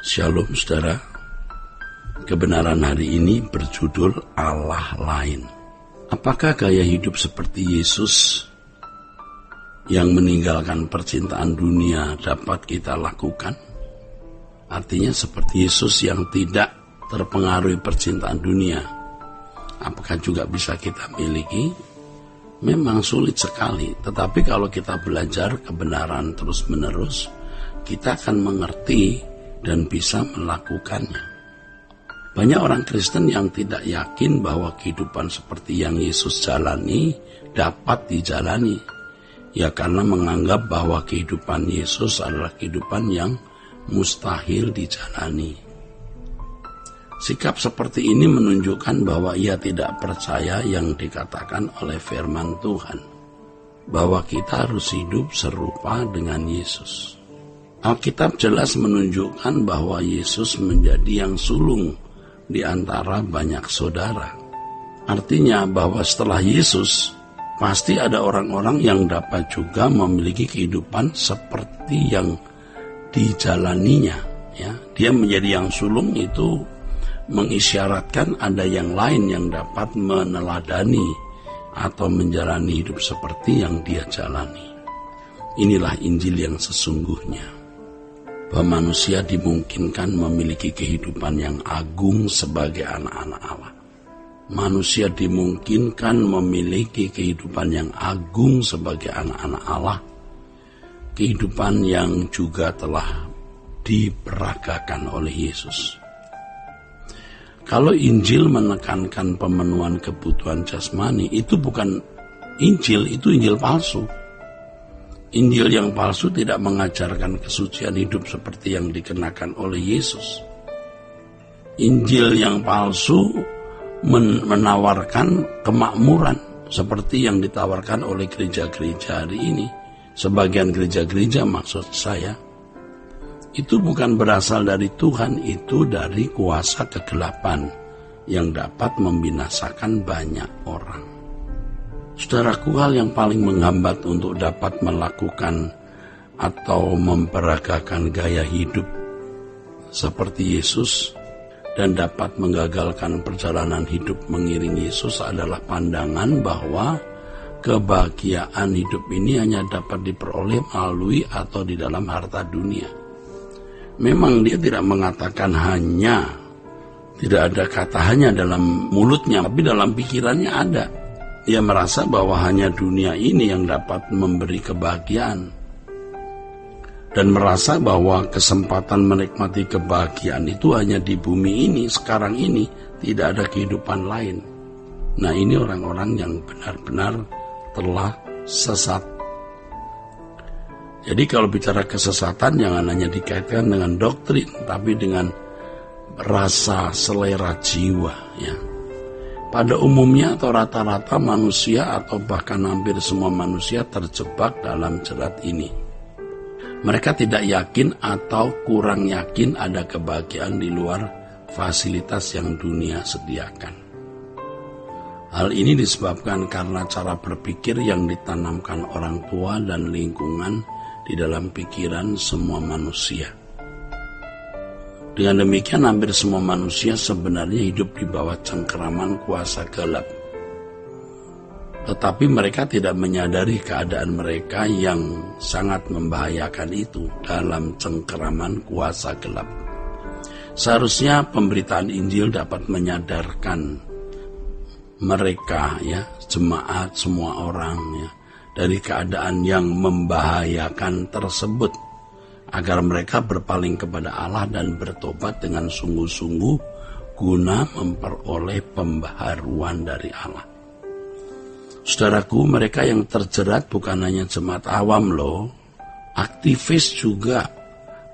Shalom saudara, kebenaran hari ini berjudul Allah lain. Apakah gaya hidup seperti Yesus yang meninggalkan percintaan dunia dapat kita lakukan? Artinya seperti Yesus yang tidak terpengaruhi percintaan dunia, apakah juga bisa kita miliki? Memang sulit sekali, tetapi kalau kita belajar kebenaran terus-menerus, kita akan mengerti dan bisa melakukannya. Banyak orang Kristen yang tidak yakin bahwa kehidupan seperti yang Yesus jalani dapat dijalani. Ya karena menganggap bahwa kehidupan Yesus adalah kehidupan yang mustahil dijalani. Sikap seperti ini menunjukkan bahwa ia tidak percaya yang dikatakan oleh firman Tuhan, bahwa kita harus hidup serupa dengan Yesus. Alkitab jelas menunjukkan bahwa Yesus menjadi yang sulung di antara banyak saudara. Artinya bahwa setelah Yesus, pasti ada orang-orang yang dapat juga memiliki kehidupan seperti yang dijalaninya. Ya, dia menjadi yang sulung itu mengisyaratkan ada yang lain yang dapat meneladani atau menjalani hidup seperti yang dia jalani. Inilah Injil yang sesungguhnya, bahwa manusia dimungkinkan memiliki kehidupan yang agung sebagai anak-anak Allah. Manusia dimungkinkan memiliki kehidupan yang agung sebagai anak-anak Allah, kehidupan yang juga telah diperagakan oleh Yesus. Kalau Injil menekankan pemenuhan kebutuhan jasmani, itu bukan Injil, itu Injil palsu. Injil yang palsu tidak mengajarkan kesucian hidup seperti yang dikenakan oleh Yesus. Injil yang palsu menawarkan kemakmuran seperti yang ditawarkan oleh gereja-gereja hari ini. Sebagian gereja-gereja maksud saya, itu bukan berasal dari Tuhan, itu dari kuasa kegelapan yang dapat membinasakan banyak orang. Saudaraku, hal yang paling menghambat untuk dapat melakukan atau memperagakan gaya hidup seperti Yesus dan dapat menggagalkan perjalanan hidup mengiring Yesus adalah pandangan bahwa kebahagiaan hidup ini hanya dapat diperoleh melalui atau di dalam harta dunia. Memang dia tidak mengatakan hanya, tidak ada kata hanya dalam mulutnya, tapi dalam pikirannya ada. Ia merasa bahwa hanya dunia ini yang dapat memberi kebahagiaan, dan merasa bahwa kesempatan menikmati kebahagiaan itu hanya di bumi ini, sekarang ini, tidak ada kehidupan lain. Nah, ini orang-orang yang benar-benar telah sesat. Jadi kalau bicara kesesatan, jangan hanya dikaitkan dengan doktrin, tapi dengan rasa selera jiwa, ya. Pada umumnya atau rata-rata manusia atau bahkan hampir semua manusia terjebak dalam jerat ini. Mereka tidak yakin atau kurang yakin ada kebahagiaan di luar fasilitas yang dunia sediakan. Hal ini disebabkan karena cara berpikir yang ditanamkan orang tua dan lingkungan di dalam pikiran semua manusia. Dengan demikian, hampir semua manusia sebenarnya hidup di bawah cengkeraman kuasa gelap. Tetapi mereka tidak menyadari keadaan mereka yang sangat membahayakan itu dalam cengkeraman kuasa gelap. Seharusnya pemberitaan Injil dapat menyadarkan mereka, ya, jemaat, semua orang, ya, dari keadaan yang membahayakan tersebut, agar mereka berpaling kepada Allah dan bertobat dengan sungguh-sungguh guna memperoleh pembaharuan dari Allah. Saudaraku, mereka yang terjerat bukan hanya jemaat awam loh, aktivis juga,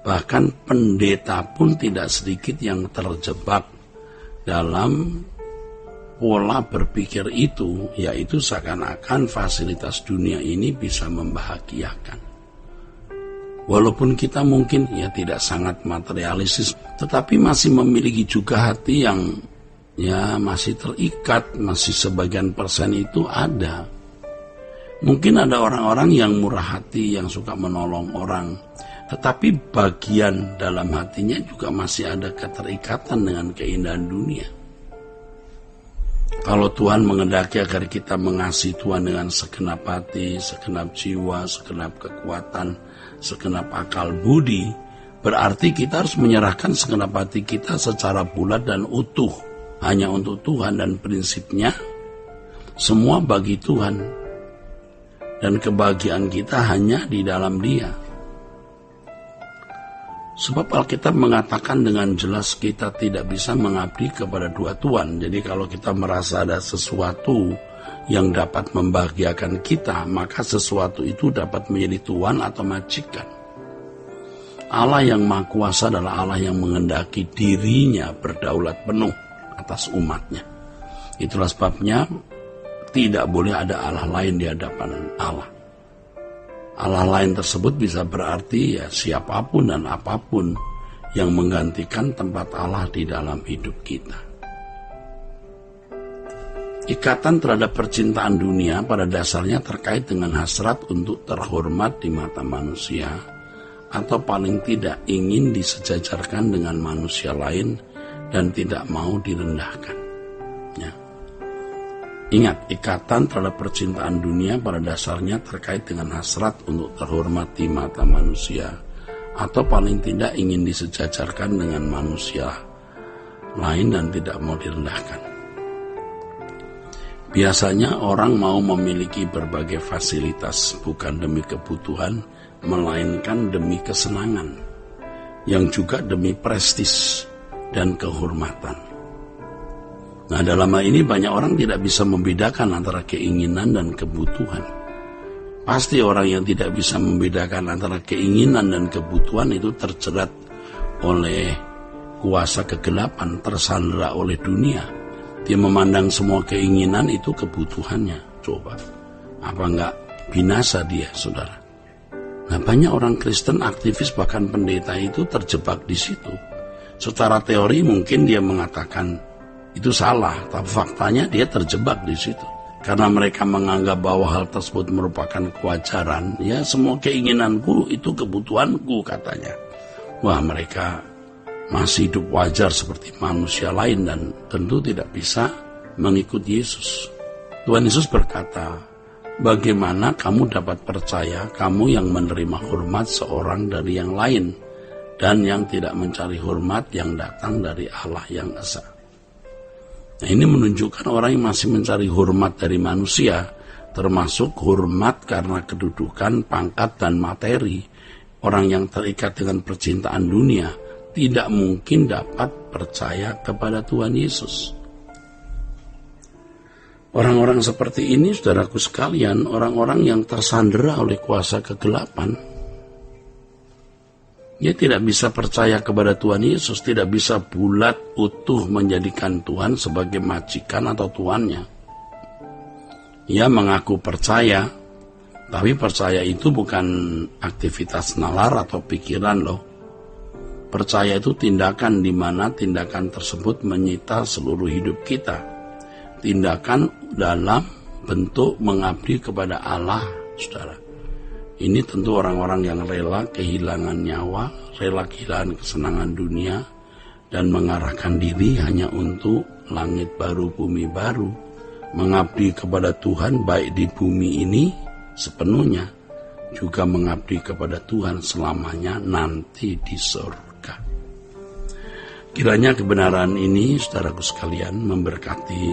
bahkan pendeta pun tidak sedikit yang terjebak dalam pola berpikir itu, yaitu seakan-akan fasilitas dunia ini bisa membahagiakan. Walaupun kita mungkin ya tidak sangat materialistis, tetapi masih memiliki juga hati yang ya masih terikat, masih sebagian persen itu ada. Mungkin ada orang-orang yang murah hati, yang suka menolong orang, tetapi bagian dalam hatinya juga masih ada keterikatan dengan keindahan dunia. Kalau Tuhan menghendaki agar kita mengasihi Tuhan dengan segenap hati, segenap jiwa, segenap kekuatan, segenap akal budi, berarti kita harus menyerahkan segenap hati kita secara bulat dan utuh hanya untuk Tuhan, dan prinsipnya semua bagi Tuhan, dan kebahagiaan kita hanya di dalam Dia. Sebab Alkitab mengatakan dengan jelas kita tidak bisa mengabdi kepada dua tuan. Jadi kalau kita merasa ada sesuatu yang dapat membahagiakan kita, maka sesuatu itu dapat menjadi tuan atau majikan. Allah yang Maha Kuasa adalah Allah yang menghendaki dirinya berdaulat penuh atas umatnya. Itulah sebabnya tidak boleh ada Allah lain di hadapan Allah. Allah lain tersebut bisa berarti ya siapapun dan apapun yang menggantikan tempat Allah di dalam hidup kita. Ikatan terhadap percintaan dunia pada dasarnya terkait dengan hasrat untuk terhormat di mata manusia, atau paling tidak ingin disejajarkan dengan manusia lain dan tidak mau direndahkan. Ya. Ingat, ikatan terhadap percintaan dunia pada dasarnya terkait dengan hasrat untuk terhormat di mata manusia, atau paling tidak ingin disejajarkan dengan manusia lain dan tidak mau direndahkan. Biasanya orang mau memiliki berbagai fasilitas bukan demi kebutuhan, melainkan demi kesenangan, yang juga demi prestis dan kehormatan. Nah, dalam hal ini banyak orang tidak bisa membedakan antara keinginan dan kebutuhan. Pasti orang yang tidak bisa membedakan antara keinginan dan kebutuhan itu terjerat oleh kuasa kegelapan, tersandera oleh dunia. Dia memandang semua keinginan itu kebutuhannya. Coba, apa enggak binasa dia, saudara? Nah, banyak orang Kristen, aktivis, bahkan pendeta itu terjebak di situ. Secara teori mungkin dia mengatakan itu salah, tapi faktanya dia terjebak di situ. Karena mereka menganggap bahwa hal tersebut merupakan kewajaran, ya semua keinginanku itu kebutuhanku katanya. Wah, mereka masih hidup wajar seperti manusia lain dan tentu tidak bisa mengikut Yesus. Tuhan Yesus berkata, bagaimana kamu dapat percaya kamu yang menerima hormat seorang dari yang lain dan yang tidak mencari hormat yang datang dari Allah yang esa. Nah, ini menunjukkan orang yang masih mencari hormat dari manusia, termasuk hormat karena kedudukan, pangkat, dan materi. Orang yang terikat dengan percintaan dunia tidak mungkin dapat percaya kepada Tuhan Yesus. Orang-orang seperti ini, saudaraku sekalian, orang-orang yang tersandera oleh kuasa kegelapan, dia tidak bisa percaya kepada Tuhan Yesus, tidak bisa bulat utuh menjadikan Tuhan sebagai majikan atau tuannya. Ia mengaku percaya, tapi percaya itu bukan aktivitas nalar atau pikiran loh. Percaya itu tindakan, di mana tindakan tersebut menyita seluruh hidup kita. Tindakan dalam bentuk mengabdi kepada Allah, saudara. Ini tentu orang-orang yang rela kehilangan nyawa, rela kehilangan kesenangan dunia, dan mengarahkan diri hanya untuk langit baru, bumi baru. Mengabdi kepada Tuhan baik di bumi ini sepenuhnya, juga mengabdi kepada Tuhan selamanya nanti di surga. Kiranya kebenaran ini, saudaraku sekalian, memberkati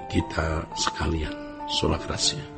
kita sekalian. Sola Gracia.